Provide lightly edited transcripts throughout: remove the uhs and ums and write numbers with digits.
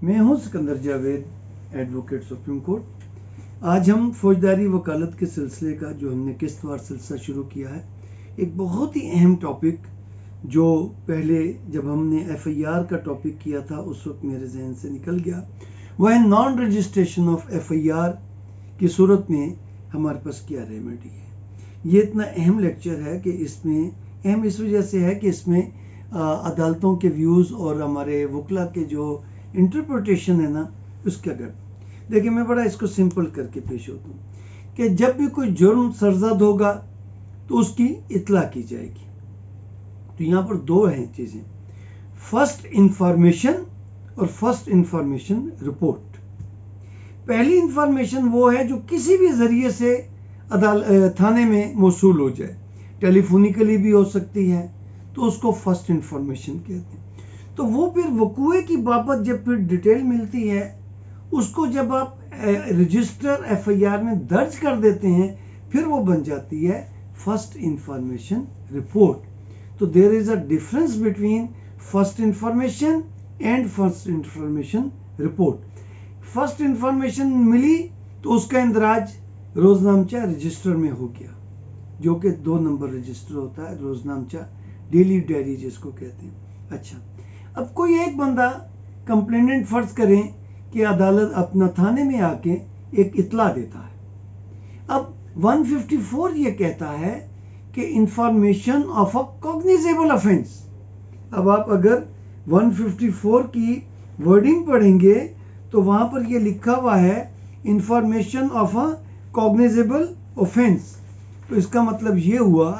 मैं हूं Sikandar Javed, advocate supreme court. आज हम फौजदारी वकालत के सिलसिले का जो हमने किस्तवार सिलसिला शुरू किया है, एक बहुत ही अहम टॉपिक जो पहले जब हमने FIR का टॉपिक किया था उस वक्त मेरे जहन से निकल गया, वह है नॉन रजिस्ट्रेशन ऑफ FIR की सूरत में हमारे पास क्या रेमेडी है। ये इतना अहम लेक्चर है कि इसमें अहम इस वजह से है कि इसमें अदालतों के व्यूज़ और हमारे वकला के जो इंटरप्रिटेशन है ना, उसके अगर देखिए मैं बड़ा इसको सिंपल करके पेश होता हूँ कि जब भी कोई जुर्म सरजद होगा तो उसकी इतला की जाएगी। तो यहाँ पर दो हैं चीज़ें, फर्स्ट इंफॉर्मेशन और फर्स्ट इंफॉर्मेशन रिपोर्ट। पहली इंफॉर्मेशन वो है जो किसी भी जरिए से थाने में मौसूल हो जाए, टेलीफोनिकली भी हो सकती है, तो उसको फर्स्ट इंफॉर्मेशन कहते हैं। तो वो फिर वकूए की बाबत जब फिर डिटेल मिलती है, उसको जब आप रजिस्टर FIR में दर्ज कर देते हैं, फिर वो बन जाती है फर्स्ट इंफॉर्मेशन रिपोर्ट। तो there is a difference between first information and first information report. First information मिली तो उसका इंदराज रोजनामचा रजिस्टर में हो गया, जो कि 2 नंबर रजिस्टर होता है, रोजनामचा डेली डायरी जिसको कहते हैं। अच्छा, अब कोई एक बंदा कंप्लेनेंट फर्ज करें कि अदालत अपना थाने में आके एक इतला देता है। अब 154 ये कहता है कि information of a cognizable offence. अब आप अगर 154 की वर्डिंग पढ़ेंगे तो वहां पर ये लिखा हुआ है information of a cognizable offence. तो इसका मतलब ये हुआ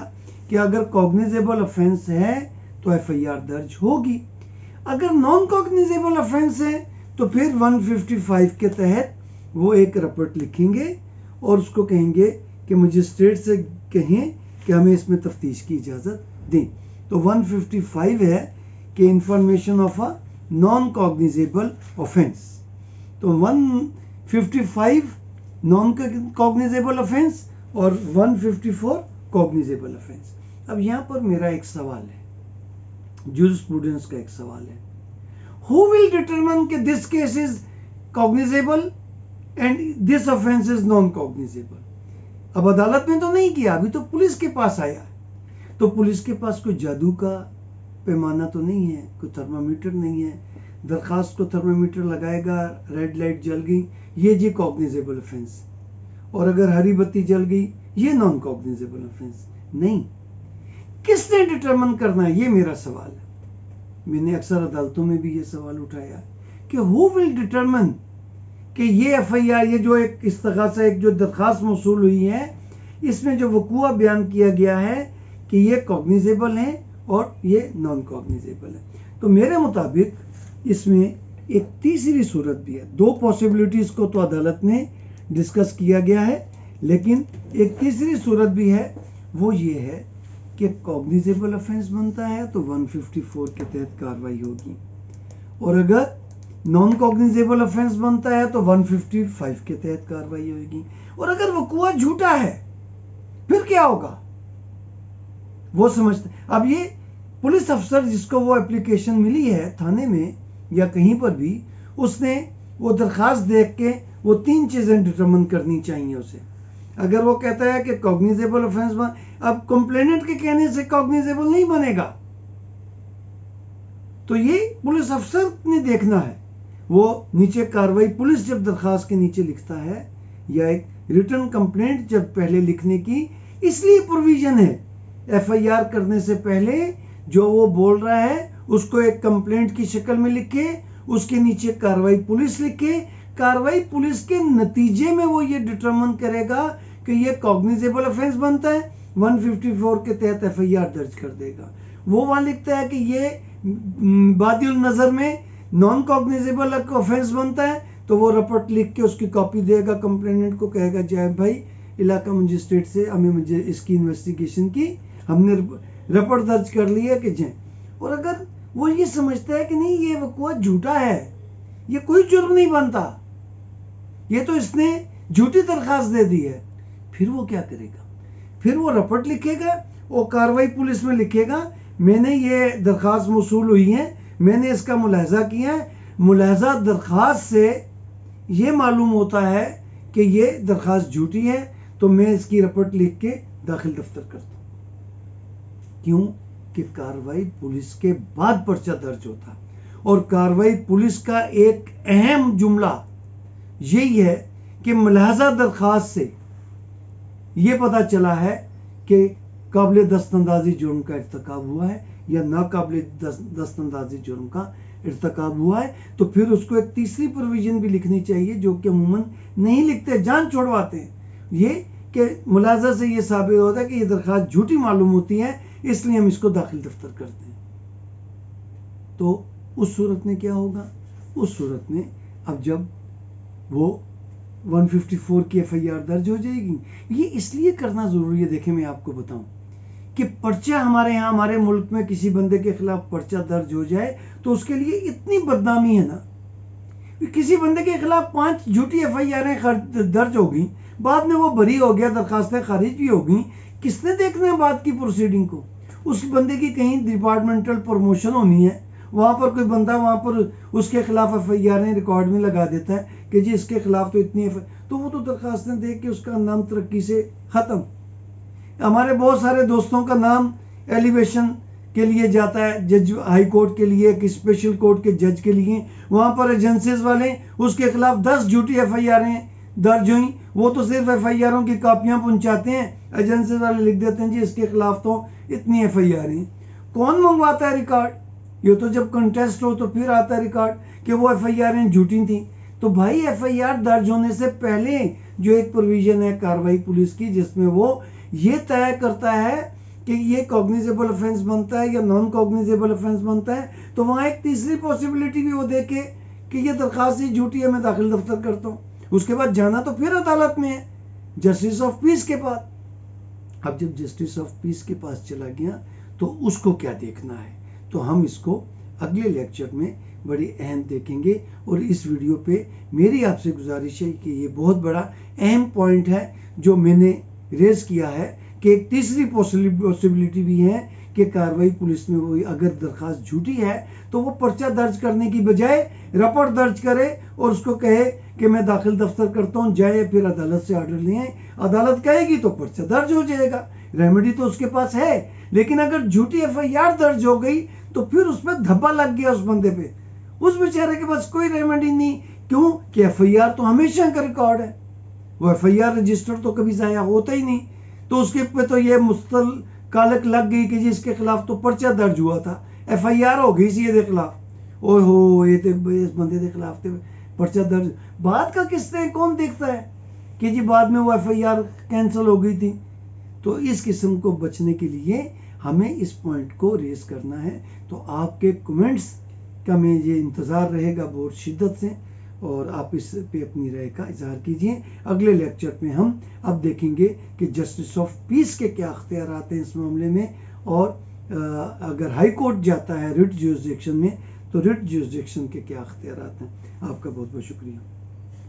कि अगर कॉग्निजेबल ऑफेंस है तो FIR दर्ज होगी। अगर नॉन कॉग्निजेबल ऑफेंस है तो फिर 155 के तहत वो एक रिपोर्ट लिखेंगे और उसको कहेंगे कि मजिस्ट्रेट से कहें कि हमें इसमें तफ्तीश की इजाज़त दें। तो 155 है कि information of a non cognizable offence. तो 155 नॉन कॉग्निजेबल ऑफेंस और 154 कॉग्निजेबल ऑफेंस। अब यहाँ पर मेरा एक सवाल है, जूरिस्प्रूडेंस का एक सवाल है, हु विल डिटरमाइन कि this case is cognizable and this offence is non cognizable. अब अदालत में तो नहीं किया, अभी तो पुलिस के पास आया है। तो पुलिस के पास कोई जादू का पैमाना तो नहीं है, कोई थर्मामीटर नहीं है, दरखास्त को थर्मामीटर लगाएगा, रेड लाइट जल गई, ये जी कॉग्निजेबल ऑफेंस, और अगर हरी बत्ती जल गई ये नॉन कॉग्निजेबल ऑफेंस नहीं। किसने डिटरमाइन करना है, ये मेरा सवाल है। मैंने अक्सर अदालतों में भी ये सवाल उठाया कि हु विल डिटरमाइन कि ये FIR, ये जो एक इस्तग़ासा, एक जो दरखास्त मौसूल हुई है, इसमें जो वकूआ बयान किया गया है कि ये कॉग्निजेबल है और ये नॉन कॉग्निजेबल है। तो मेरे मुताबिक इसमें एक तीसरी सूरत भी है। 2 पॉसिबिलिटीज को तो अदालत में डिस्कस किया गया है, लेकिन एक तीसरी सूरत भी है, वो ये है कि कॉग्निजेबल ऑफेंस बनता है तो 154 के तहत कार्रवाई होगी, और अगर नॉन कॉग्निजेबल ऑफेंस बनता है तो 155 के तहत कार्रवाई होगी। और अगर वकूआ झूठा है फिर क्या होगा वो समझते। अब ये पुलिस अफसर जिसको वो एप्लीकेशन मिली है थाने में या कहीं पर भी, उसने वो दरखास्त देख के वो 3 चीजें डिटरमिन करनी चाहिए उसे। अगर वो कहता है कि कॉग्निजेबल ऑफेंस अब कंप्लेनेंट के कहने से कॉग्निजेबल नहीं बनेगा, तो ये पुलिस अफसर ने देखना है। वो नीचे कार्रवाई पुलिस जब दरखास्त के नीचे लिखता है, या एक रिटर्न कंप्लेंट जब पहले लिखने की इसलिए प्रोविजन है, FIR करने से पहले जो वो बोल रहा है उसको एक कंप्लेंट की शक्ल में लिखे, उसके नीचे कार्रवाई पुलिस लिखे, कार्रवाई पुलिस के नतीजे में वो ये डिटरमिन करेगा कि ये कॉग्निजेबल ऑफेंस बनता है, 154 के तहत FIR दर्ज कर देगा। वो वहां लिखता है कि ये बादिल नजर में नॉन कॉग्निजेबल ऑफेंस बनता है, तो वो रिपोर्ट लिख के उसकी कॉपी देगा, कंप्लेनेंट को कहेगा जय भाई इलाका मजिस्ट्रेट से हमें मुझे इसकी इन्वेस्टिगेशन की, हमने रिपोर्ट दर्ज कर ली है कि जय। और अगर वो ये समझता है कि नहीं ये वकूआ झूठा है, ये कोई जुर्म नहीं बनता, ये तो इसने झूठी दरखास्त दे दी है, फिर वो क्या करेगा? फिर वो रिपोर्ट लिखेगा और कार्रवाई पुलिस में लिखेगा, मैंने ये दरखास्त मौसूल हुई है, मैंने इसका मुलाहजा किया है, मुलाहजा दरख्वास्त से ये मालूम होता है कि ये दरख्वास्त झूठी है, तो मैं इसकी रिपोर्ट लिख के दाखिल दफ्तर करता हूँ। क्यों कि कार्रवाई पुलिस के बाद पर्चा दर्ज होता, और कार्रवाई पुलिस का एक अहम जुमला यही है कि मुलाहजा दरख्वास्त से ये पता चला है कि काबिल दस्तंदाजी जुर्म का इर्तकाब हुआ है या नाकाबिल दस्तंदाजी जुर्म का इर्तकाब हुआ है, तो फिर उसको एक तीसरी प्रोविजन भी लिखनी चाहिए जो कि अमूमन नहीं लिखते, जान छोड़वाते हैं। ये कि मुलाहजा से ये साबित होता है कि ये दरख्वास्त झूठी मालूम होती है, इसलिए हम इसको दाखिल दफ्तर करते हैं। तो उस सूरत में क्या होगा? उस सूरत में अब जब वो 154 की एफआईआर दर्ज हो जाएगी, ये इसलिए करना जरूरी है। देखें, मैं आपको बताऊं कि पर्चा हमारे यहाँ, हमारे मुल्क में किसी बंदे के खिलाफ पर्चा दर्ज हो जाए तो उसके लिए इतनी बदनामी है ना। किसी बंदे के खिलाफ 5 झूठी एफआईआर दर्ज होगी, बाद में वो बरी हो गया, दरखास्तें खारिज भी होगी, किसने देखना है बाद की प्रोसीडिंग को? उस बंदे की कहीं डिपार्टमेंटल प्रमोशन होनी है, वहां पर कोई बंदा वहां पर उसके खिलाफ एफआईआर रिकॉर्ड में लगा देता है कि जी इसके खिलाफ तो इतनी तो वो तो दरखास्तें देख के उसका नाम तरक्की से खत्म। हमारे बहुत सारे दोस्तों का नाम एलिवेशन के लिए जाता है, जज हाई कोर्ट के लिए, कि स्पेशल कोर्ट के जज के लिए, वहां पर एजेंसीज वाले उसके खिलाफ 10 झूठी एफआईआर दर्ज हुई, वो तो सिर्फ एफआईआरों की कॉपियां पहुंचाते हैं, एजेंसीज वाले लिख देते हैं जी इसके खिलाफ तो इतनी एफआईआर हैं। कौन मंगवाता है रिकॉर्ड? ये तो जब कंटेस्ट हो तो फिर आता है रिकॉर्ड कि वो एफआईआर झूठी थी। तो भाई एफआईआर दर्ज होने से पहले जो एक प्रोविजन है कार्रवाई पुलिस की, जिसमें वो ये तय करता है कि ये कॉग्निजेबल ऑफेंस बनता है या नॉन कॉग्निजेबल ऑफेंस बनता है, तो वहां एक तीसरी पॉसिबिलिटी भी वो देखे कि ये दरखास्त ही झूठी है, मैं दाखिल दफ्तर करता हूँ। उसके बाद जाना तो फिर अदालत में है, जस्टिस ऑफ पीस के पास। अब जब जस्टिस ऑफ पीस के पास चला गया तो उसको क्या देखना है, तो हम इसको अगले लेक्चर में बड़ी अहम देखेंगे। और इस वीडियो पे मेरी आपसे गुजारिश है कि ये बहुत बड़ा अहम पॉइंट है जो मैंने रेज किया है कि एक तीसरी पॉसिबिलिटी भी है कि कार्रवाई पुलिस में वो अगर दरखास्त झूठी है तो वो पर्चा दर्ज करने की बजाय रिपोर्ट दर्ज करे और उसको कहे कि मैं दाखिल दफ्तर करता हूँ, जाए फिर अदालत से ऑर्डर लें, अदालत कहेगी तो पर्चा दर्ज हो जाएगा, रेमेडी तो उसके पास है। लेकिन अगर झूठी एफआईआर दर्ज हो गई तो फिर उसमें धब्बा लग गया उस बंदे पे, उस बेचारे के पास कोई रेमेडी नहीं। क्यों कि एफआईआर तो हमेशा का रिकॉर्ड है, वो एफआईआर रजिस्टर तो कभी जाया होता ही नहीं, तो उसके पे तो ये मुस्तल कालक लग गई कि जिसके खिलाफ तो पर्चा दर्ज हुआ था, एफआईआर हो गई सी ये खिलाफ, ओ हो ये इस बंदे के खिलाफ थे पर्चा दर्ज। बाद का किसने कौन देखता है कि जी बाद में वो एफआईआर कैंसिल हो गई थी। तो इस किस्म को बचने के लिए हमें इस पॉइंट को रेस करना है। तो आपके कमेंट्स का मैं ये इंतज़ार रहेगा बहुत शिद्दत से, और आप इस पे अपनी राय का इजहार कीजिए। अगले लेक्चर में हम अब देखेंगे कि जस्टिस ऑफ पीस के क्या अख्तियारात हैं इस मामले में, और अगर हाई कोर्ट जाता है रिट ज्यूरिसडिक्शन में तो रिट ज्यूरिसडिक्शन के क्या अख्तियारात हैं। आपका बहुत बहुत शुक्रिया।